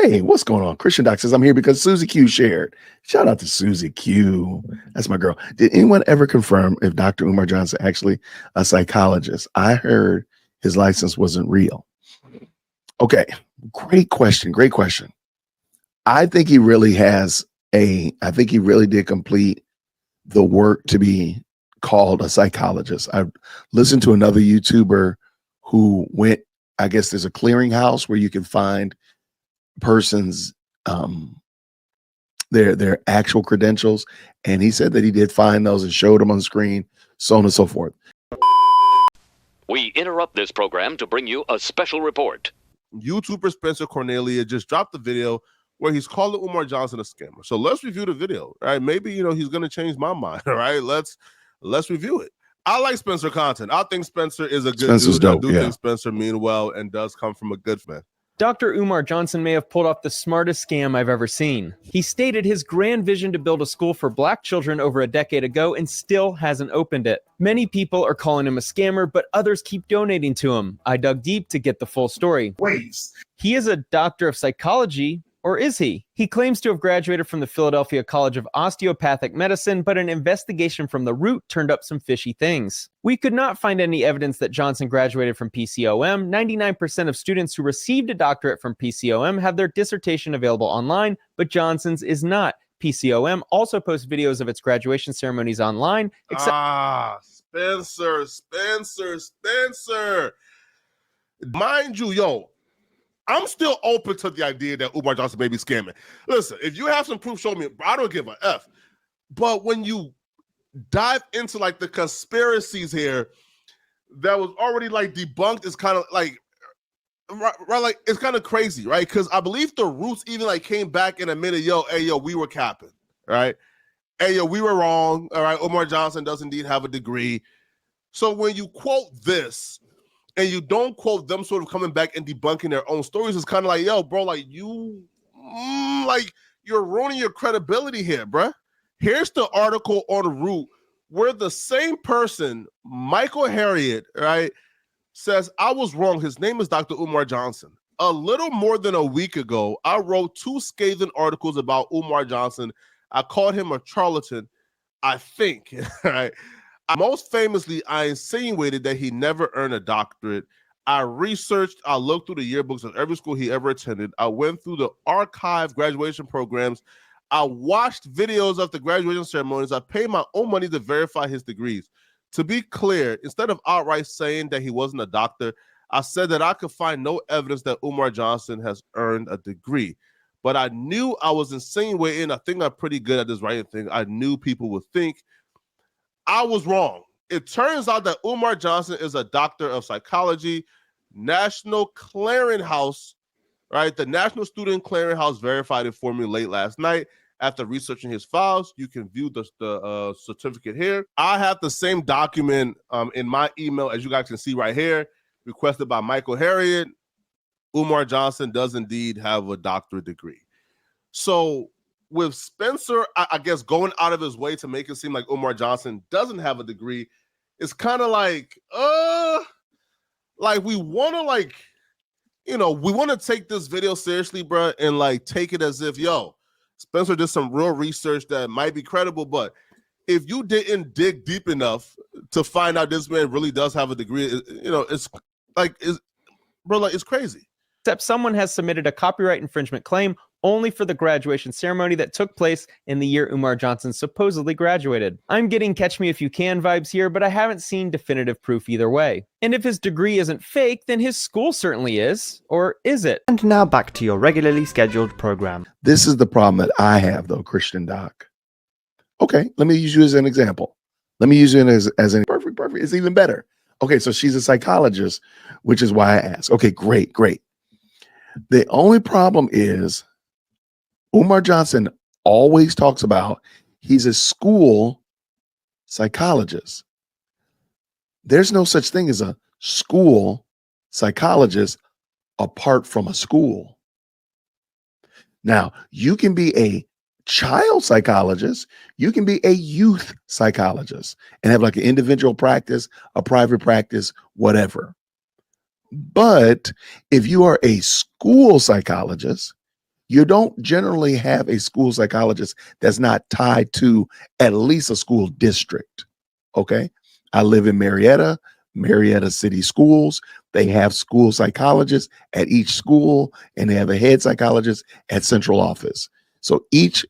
Hey, what's going on? Christian Doc says, I'm here because Susie Q shared. Shout out to Susie Q. That's my girl. Did anyone ever confirm if Dr. Umar Johnson actually a psychologist? I heard his license wasn't real. Okay, great question. Great question. I think he really I think he really did complete the work to be called a psychologist. I listened to another YouTuber who went, I guess there's a clearinghouse where you can find person's their actual credentials, and he said that he did find those and showed them on the screen, so on and so forth. We interrupt this program to bring you a special report. YouTuber Spencer Cornelia just dropped the video where he's calling Umar Johnson a scammer. So let's review the video, right? Maybe he's going to change my mind, all right? Let's review it. I like Spencer content. I think Spencer is a good Spencer's dude. dope, I do think Spencer mean well and does come from a good man. Dr. Umar Johnson may have pulled off the smartest scam I've ever seen. He stated his grand vision to build a school for black children over a decade ago and still hasn't opened it. Many people are calling him a scammer, but others keep donating to him. I dug deep to get the full story. Wait. He is a doctor of psychology, or is he? He claims to have graduated from the Philadelphia College of Osteopathic Medicine, but an investigation from the Root turned up some fishy things. We could not find any evidence that Johnson graduated from PCOM. 99% of students who received a doctorate from PCOM have their dissertation available online, but Johnson's is not. PCOM also posts videos of its graduation ceremonies online. Spencer. Mind you, I'm still open to the idea that Umar Johnson may be scamming. Listen, if you have some proof, show me. I don't give a F. But when you dive into like the conspiracies here that was already like debunked, it's kind of like, right, like it's kind of crazy, right? Because I believe the Roots even like came back and admitted, we were capping, right? Hey, we were wrong, all right? Umar Johnson does indeed have a degree. So when you quote this, and you don't quote them sort of coming back and debunking their own stories, it's kind of like, bro, like you're ruining your credibility here, bro. Here's the article on Root where the same person, Michael Harriet, right, says, I was wrong. His name is Dr. Umar Johnson. A little more than a week ago, I wrote 2 scathing articles about Umar Johnson. I called him a charlatan, I think, right? Most famously, I insinuated that he never earned a doctorate. I looked through the yearbooks of every school he ever attended. I went through the archive graduation programs. I watched videos of the graduation ceremonies. I paid my own money to verify his degrees. To be clear, instead of outright saying that he wasn't a doctor, I said that I could find no evidence that Umar Johnson has earned a degree. But I knew I was insinuating. I think I'm pretty good at this writing thing. I knew people would think I was wrong. It turns out that Umar Johnson is a doctor of psychology. National Clearinghouse, right? The National Student Clearinghouse verified it for me late last night. After researching his files, you can view the certificate here. I have the same document in my email, as you guys can see right here, requested by Michael Harriet. Umar Johnson does indeed have a doctorate degree. So with Spencer, I guess, going out of his way to make it seem like Umar Johnson doesn't have a degree, it's kind of like we want to we want to take this video seriously, bro, and like take it as if, Spencer did some real research that might be credible, but if you didn't dig deep enough to find out this man really does have a degree, it's crazy. Except someone has submitted a copyright infringement claim only for the graduation ceremony that took place in the year Umar Johnson supposedly graduated. I'm getting Catch Me If You Can vibes here, but I haven't seen definitive proof either way. And if his degree isn't fake, then his school certainly is. Or is it? And now back to your regularly scheduled program. This is the problem that I have, though, Christian Doc. Okay, let me use you as an example. Let me use you as an perfect. It's even better. Okay, so she's a psychologist, which is why I asked. Okay, great. The only problem is Umar Johnson always talks about he's a school psychologist. There's no such thing as a school psychologist apart from a school. Now, you can be a child psychologist, you can be a youth psychologist and have like an individual practice, a private practice, whatever. But if you are a school psychologist, You don't generally have a school psychologist that's not tied to at least a school district. Okay. I live in Marietta City Schools. They have school psychologists at each school, and they have a head psychologist at central office. So each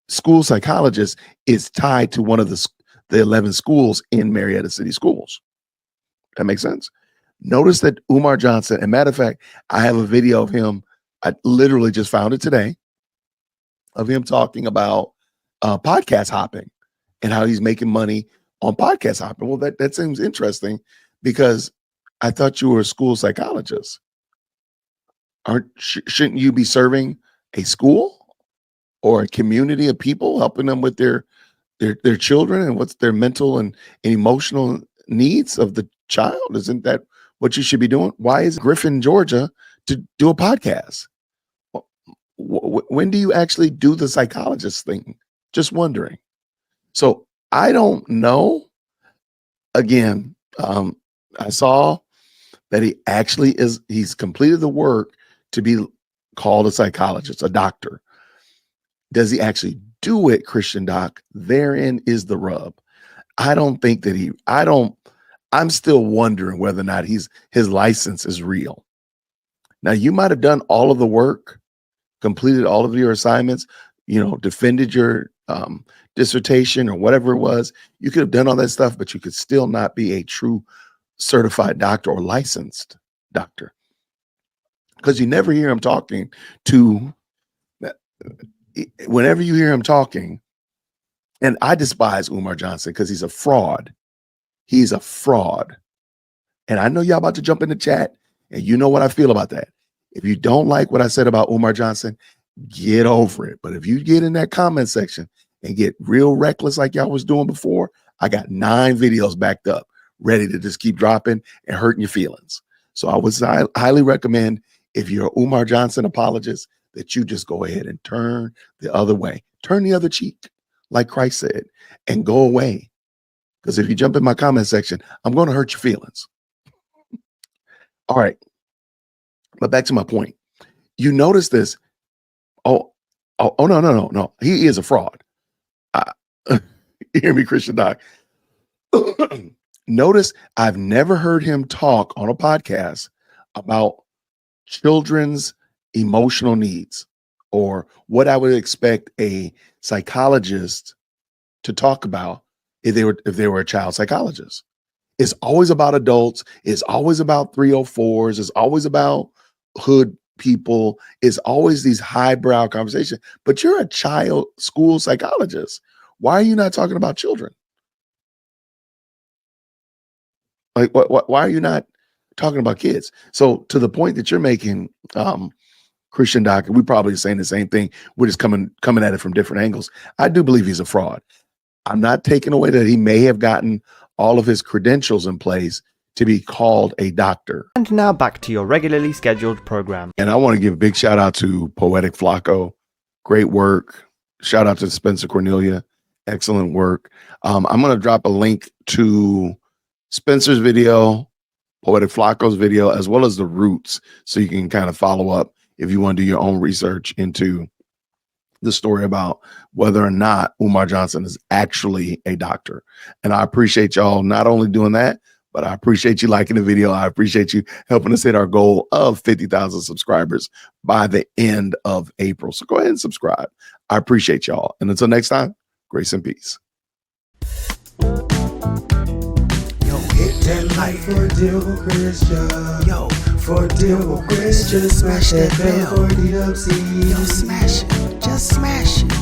school psychologist is tied to one of the 11 schools in Marietta City Schools. That makes sense. Notice that Umar Johnson, and matter of fact, I have a video of him. I literally just found it today of him talking about podcast hopping and how he's making money on podcast hopping. Well, that seems interesting because I thought you were a school psychologist. Shouldn't you be serving a school or a community of people, helping them with their children and what's their mental and emotional needs of the child? Isn't that what you should be doing? Why is Griffin, Georgia, to do a podcast? When do you actually do the psychologist thing? Just wondering. So I don't know. Again, I saw that he's completed the work to be called a psychologist, a doctor. Does he actually do it, Christian Doc? Therein is the rub. I don't think that I'm still wondering whether or not his license is real. Now, you might have done all of the work, completed all of your assignments, defended your dissertation or whatever it was. You could have done all that stuff, but you could still not be a true certified doctor or licensed doctor, because you never hear him talking to. Whenever you hear him talking, and I despise Umar Johnson because he's a fraud. He's a fraud. And I know y'all about to jump in the chat, and you know what I feel about that. If you don't like what I said about Umar Johnson, get over it. But if you get in that comment section and get real reckless like y'all was doing before, I got 9 videos backed up, ready to just keep dropping and hurting your feelings. So I would highly recommend, if you're a Umar Johnson apologist, that you just go ahead and turn the other way. Turn the other cheek, like Christ said, and go away. Because if you jump in my comment section, I'm going to hurt your feelings. All right. But back to my point. You notice this. Oh, no. He is a fraud. You hear me, Christian Doc? Notice I've never heard him talk on a podcast about children's emotional needs or what I would expect a psychologist to talk about if they were a child psychologist. It's always about adults. It's always about 304s. It's always about hood people. It's always these highbrow conversations. But you're a child school psychologist. Why are you not talking about children? Like, why are you not talking about kids? So to the point that you're making, Christian Doc, and we're probably saying the same thing. We're just coming at it from different angles. I do believe he's a fraud. I'm not taking away that he may have gotten all of his credentials in place to be called a doctor. And now back to your regularly scheduled program. And I want to give a big shout out to Poetic Flacco. Great work. Shout out to Spencer Cornelia. Excellent work. I'm going to drop a link to Spencer's video, Poetic Flacco's video, as well as the roots, so you can kind of follow up if you want to do your own research into the story about whether or not Umar Johnson is actually a doctor. And I appreciate y'all not only doing that, but I appreciate you liking the video. I appreciate you helping us hit our goal of 50,000 subscribers by the end of April. So go ahead and subscribe. I appreciate y'all. And until next time, grace and peace. Hit that like for deal Christian. Yo, for deal Christian. Smash that bell for DWC. Yo, smash it. Just smash it.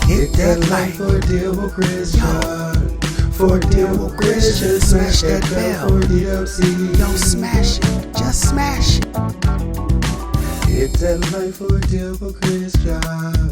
Hit that like for deal Christian. For deal Christian. Smash that bell for DWC. Yo, smash it. Just smash it. Hit that like for deal Christian.